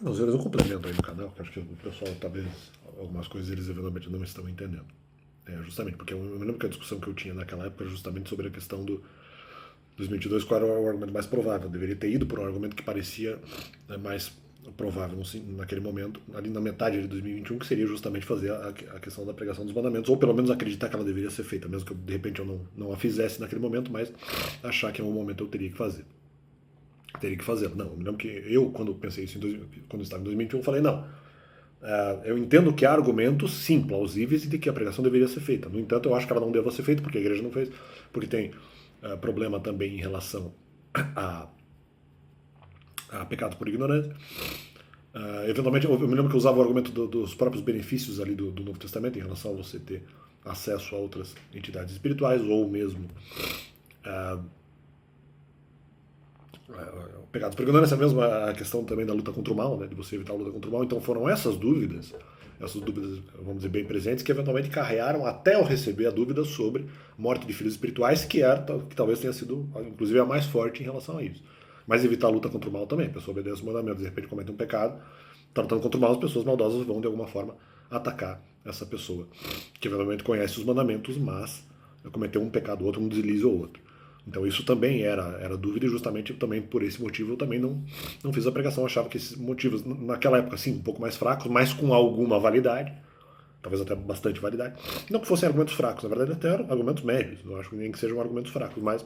Não, eles um complemento aí no canal, que acho que o pessoal, talvez, algumas coisas eles eventualmente não estão entendendo. Justamente, porque eu me lembro que a discussão que eu tinha naquela época era justamente sobre a questão do 2022, qual era o argumento mais provável. Eu deveria ter ido por um argumento que parecia mais provável naquele momento, ali na metade de 2021, que seria justamente fazer a questão da pregação dos mandamentos, ou pelo menos acreditar que ela deveria ser feita, mesmo que de repente eu não a fizesse naquele momento, mas achar que em algum momento eu teria que fazer. Teria que fazer. Não, eu me lembro que eu, quando pensei isso, quando eu estava em 2021, eu falei, não, eu entendo que há argumentos, sim, plausíveis, de que a pregação deveria ser feita. No entanto, eu acho que ela não deva ser feita, porque a igreja não fez, porque tem problema também em relação a, a pecado por ignorância. Eventualmente, eu me lembro que eu usava o argumento dos próprios benefícios ali do Novo Testamento em relação a você ter acesso a outras entidades espirituais, ou mesmo pecados por ignorância mesmo, a questão também da luta contra o mal, né, de você evitar a luta contra o mal. Então foram essas dúvidas, vamos dizer, bem presentes, que eventualmente carrearam até eu receber a dúvida sobre morte de filhos espirituais, que talvez tenha sido, inclusive, a mais forte em relação a isso. Mas evitar a luta contra o mal também. A pessoa obedece os mandamentos, de repente comete um pecado, está lutando contra o mal, as pessoas maldosas vão, de alguma forma, atacar essa pessoa, que eventualmente conhece os mandamentos, mas cometeu um pecado, outro, um deslize ou outro. Então isso também era dúvida, e justamente também por esse motivo eu também não fiz a pregação. Eu achava que esses motivos, naquela época, sim, um pouco mais fracos, mas com alguma validade, talvez até bastante validade. Não que fossem argumentos fracos, na verdade até eram argumentos médios, não acho que nem que sejam argumentos fracos, mas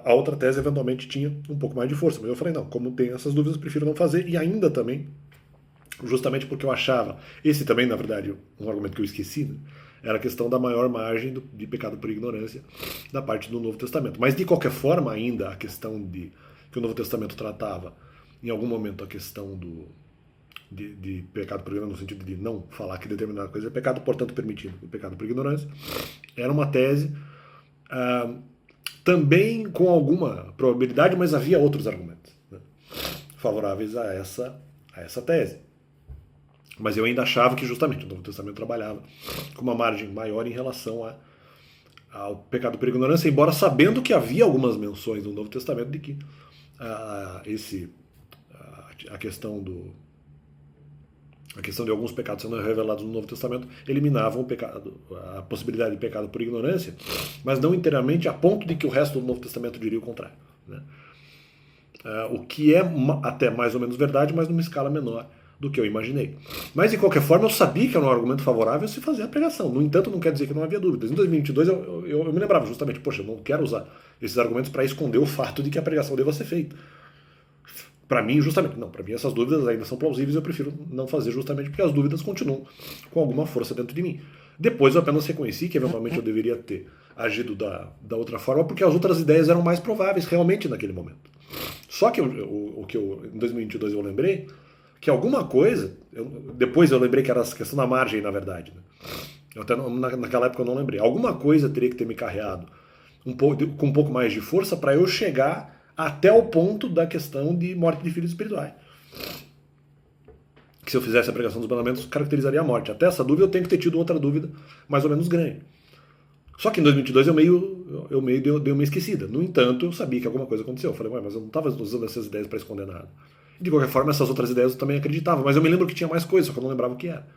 a outra tese eventualmente tinha um pouco mais de força. Mas eu falei, não, como tem essas dúvidas, eu prefiro não fazer, e ainda também justamente porque eu achava, esse também, na verdade, um argumento que eu esqueci, né, era a questão da maior margem de pecado por ignorância da parte do Novo Testamento. Mas, de qualquer forma, ainda a questão de que o Novo Testamento tratava, em algum momento, a questão de pecado por ignorância, no sentido de não falar que determinada coisa é pecado, portanto, permitindo o pecado por ignorância, era uma tese ah, também com alguma probabilidade, mas havia outros argumentos, né, favoráveis a essa tese. Mas eu ainda achava que justamente o Novo Testamento trabalhava com uma margem maior em relação ao pecado por ignorância, embora sabendo que havia algumas menções no Novo Testamento de que a, esse, a questão a questão de alguns pecados sendo revelados no Novo Testamento eliminavam o pecado, a possibilidade de pecado por ignorância, mas não inteiramente a ponto de que o resto do Novo Testamento diria o contrário, né? O que é até mais ou menos verdade, mas numa escala menor do que eu imaginei. Mas, de qualquer forma, eu sabia que era um argumento favorável se fazer a pregação. No entanto, não quer dizer que não havia dúvidas. Em 2022, eu me lembrava justamente, poxa, eu não quero usar esses argumentos para esconder o fato de que a pregação deva ser feita. Para mim, justamente, não, para mim essas dúvidas ainda são plausíveis, eu prefiro não fazer justamente porque as dúvidas continuam com alguma força dentro de mim. Depois eu apenas reconheci que eventualmente eu deveria ter agido da outra forma, porque as outras ideias eram mais prováveis realmente naquele momento. Só que o que em 2022 eu lembrei que alguma coisa, depois eu lembrei que era essa questão da margem, na verdade. Né? Eu até naquela época eu não lembrei. Alguma coisa teria que ter me carreado com um pouco mais de força para eu chegar até o ponto da questão de morte de filhos espirituais. Que se eu fizesse a pregação dos mandamentos, caracterizaria a morte. Até essa dúvida eu tenho que ter tido outra dúvida mais ou menos grande. Só que em 2022 eu meio dei uma esquecida. No entanto, eu sabia que alguma coisa aconteceu. Eu falei, mas eu não estava usando essas ideias para esconder nada. E de qualquer forma, essas outras ideias eu também acreditava. Mas eu me lembro que tinha mais coisas, só que eu não lembrava o que era.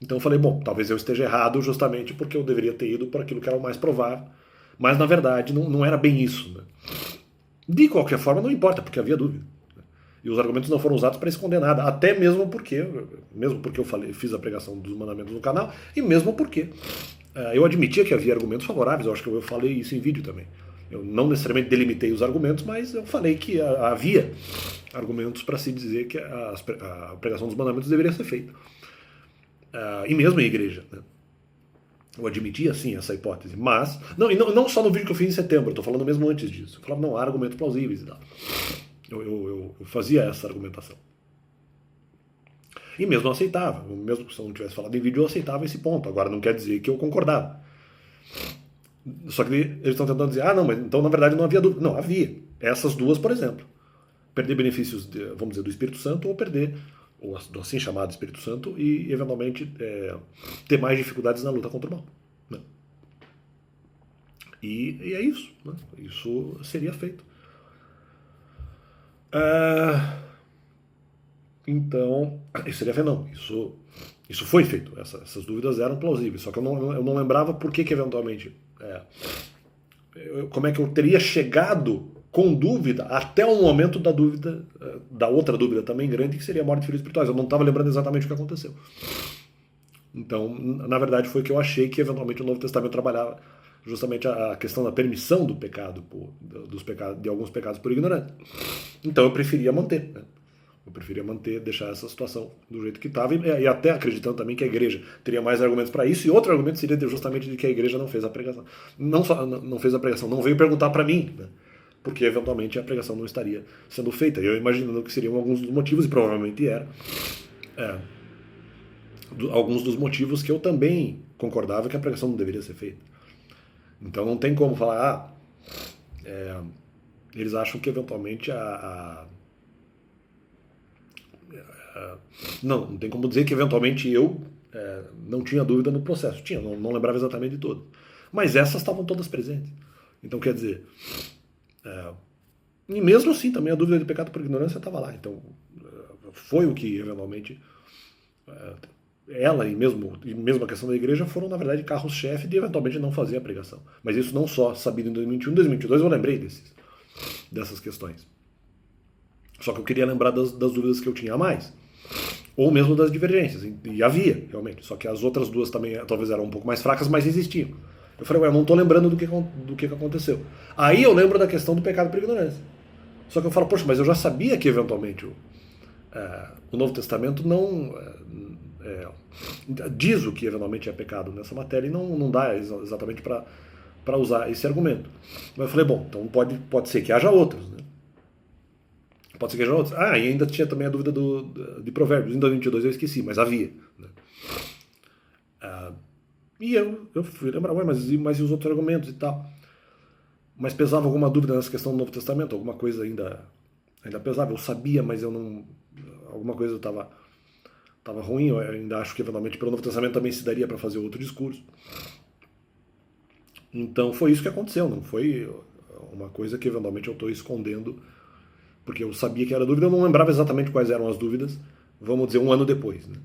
Então eu falei, bom, talvez eu esteja errado justamente porque eu deveria ter ido por aquilo que era o mais provável. Mas na verdade não era bem isso. Né? De qualquer forma, não importa, porque havia dúvida. E os argumentos não foram usados para esconder nada, até mesmo porque eu fiz a pregação dos mandamentos no canal, e mesmo porque eu admitia que havia argumentos favoráveis, eu acho que eu falei isso em vídeo também. Eu não necessariamente delimitei os argumentos, mas eu falei que havia argumentos para se dizer que a pregação dos mandamentos deveria ser feita. E mesmo em igreja. Né? Eu admitia, sim, essa hipótese. Mas, não só no vídeo que eu fiz em setembro, eu estou falando mesmo antes disso. Eu falava, não, há argumentos plausíveis e tal. Eu fazia essa argumentação. E mesmo eu aceitava. Mesmo se eu não tivesse falado em vídeo, eu aceitava esse ponto. Agora não quer dizer que eu concordava. Só que eles estão tentando dizer, não, mas então na verdade não havia dúvida. Não, havia. Essas duas, por exemplo. Perder benefícios, vamos dizer, do Espírito Santo ou perder do assim chamado Espírito Santo e, eventualmente, ter mais dificuldades na luta contra o mal. Né? E é isso. Né? Isso seria feito. Então, isso seria não, isso foi feito, essas dúvidas eram plausíveis, só que eu não lembrava por que eventualmente, como é que eu teria chegado com dúvida até o momento da dúvida, da outra dúvida também grande, que seria a morte de filhos espirituais. Eu não estava lembrando exatamente o que aconteceu. Então, na verdade, foi que eu achei que eventualmente o Novo Testamento trabalhava justamente a questão da permissão do pecado, de alguns pecados por ignorância. Então eu preferia manter, né? Eu preferia manter, deixar essa situação do jeito que estava, e até acreditando também que a igreja teria mais argumentos para isso, e outro argumento seria justamente de que a igreja não fez a pregação. Não só não fez a pregação, não veio perguntar para mim, né? Porque eventualmente a pregação não estaria sendo feita. Eu imaginando que seriam alguns dos motivos, e provavelmente era, alguns dos motivos que eu também concordava que a pregação não deveria ser feita. Então não tem como falar, eles acham que eventualmente não tem como dizer que eventualmente eu não tinha dúvida no processo. Tinha, não lembrava exatamente de todas. Mas essas estavam todas presentes. Então quer dizer, e mesmo assim também a dúvida de pecado por ignorância estava lá. Então foi o que eventualmente ela e mesmo a questão da igreja foram, na verdade, carros-chefe de eventualmente não fazer a pregação. Mas isso não só sabido em 2021, em 2022 eu lembrei dessas questões. Só que eu queria lembrar das dúvidas que eu tinha a mais. Ou mesmo das divergências. E havia, realmente. Só que as outras duas também talvez eram um pouco mais fracas, mas existiam. Eu falei, eu não estou lembrando do que aconteceu. Aí eu lembro da questão do pecado por ignorância. Só que eu falo, poxa, mas eu já sabia que eventualmente o Novo Testamento não diz o que eventualmente é pecado nessa matéria e não dá exatamente para usar esse argumento. Mas eu falei, bom, então pode ser que haja outros, né? Pode ser que haja outros. E ainda tinha também a dúvida de Provérbios. Em 2022 eu esqueci, mas havia. Né? E eu fui lembrar, mas e os outros argumentos e tal? Mas pesava alguma dúvida nessa questão do Novo Testamento? Alguma coisa ainda pesava? Eu sabia, mas eu não... Alguma coisa estava ruim. Eu ainda acho que eventualmente pelo Novo Testamento também se daria para fazer outro discurso. Então foi isso que aconteceu, não foi uma coisa que eventualmente eu estou escondendo, porque eu sabia que era dúvida, eu não lembrava exatamente quais eram as dúvidas, vamos dizer, um ano depois. Né?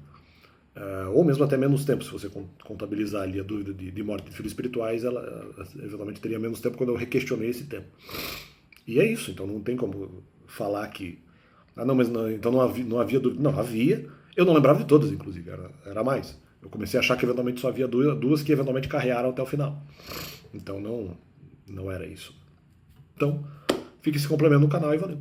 Ou mesmo até menos tempo, se você contabilizar ali a dúvida de morte de filhos espirituais, ela eventualmente teria menos tempo quando eu requestionei esse tempo. E é isso, então não tem como falar que... mas então não havia dúvida. Não, havia, eu não lembrava de todas, inclusive, era mais. Eu comecei a achar que eventualmente só havia duas que eventualmente carrearam até o final. Então não era isso. Então, fica esse complemento no canal e valeu.